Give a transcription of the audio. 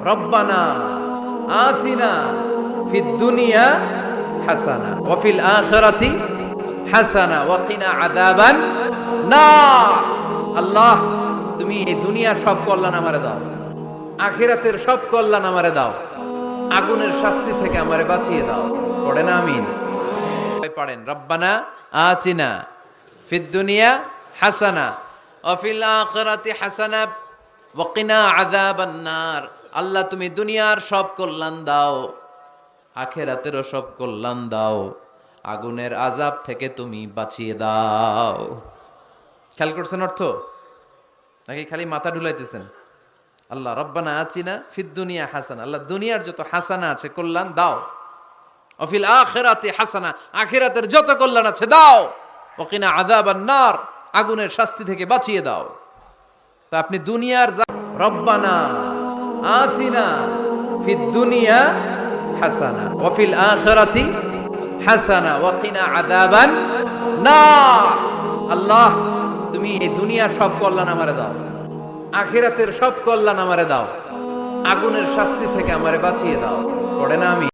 রব্বানা আতিনা ফিদ দুনিয়া হাসানা ওয়া ফিল আখিরাতি হাসানা ওয়া কিনা আযাবান নার। আল্লাহ, তুমি এই দুনিয়ার সব কল্যাণ আমারে দাও, আখিরাতের সব কল্যাণ আমারে দাও, আগুনের শাস্তি থেকে আমারে বাঁচিয়ে দাও। পড়েন আমিন। পড়েন রব্বানা আতিনা ফিদ দুনিয়া হাসানা ওয়া ফিল আখিরাতি হাসানা ওয়া কিনা আযাবান নার। আল্লাহ, তুমি দুনিয়ার সব কল্যাণ দাও, আখিরাতেরও সব কল্যাণ দাও, আগুনের আযাব থেকে তুমি বাঁচিয়ে দাও। খেয়াল করছেন অর্থ নাকি খালি মাথা ঢুলাইতেছেন? আল্লাহ রব্বানা আতিনা ফিদ দুনিয়া হাসানা, আল্লাহ দুনিয়ার যত হাসানা আছে কল্যাণ দাও, ওয়া ফিল আখিরাতি হাসানা, আখিরাতের যত কল্যাণ আছে দাও, ওয়া কিনা আযাবান নার, আগুনের শাস্তি থেকে বাঁচিয়ে দাও। তা আপনি দুনিয়ার রব্বানা আতিনা ফিদ দুনিয়া হাসানা ওয়া ফিল আখিরাতি হাসানা ওয়া কিনা আযাবান নার। আল্লাহ, তুমি এই দুনিয়ার সব কল্যাণ আমারে দাও, আখিরাতের সব কল্যাণ আমারে দাও, আগুনের শাস্তি থেকে আমারে বাঁচিয়ে দাও। পড়ে না আমি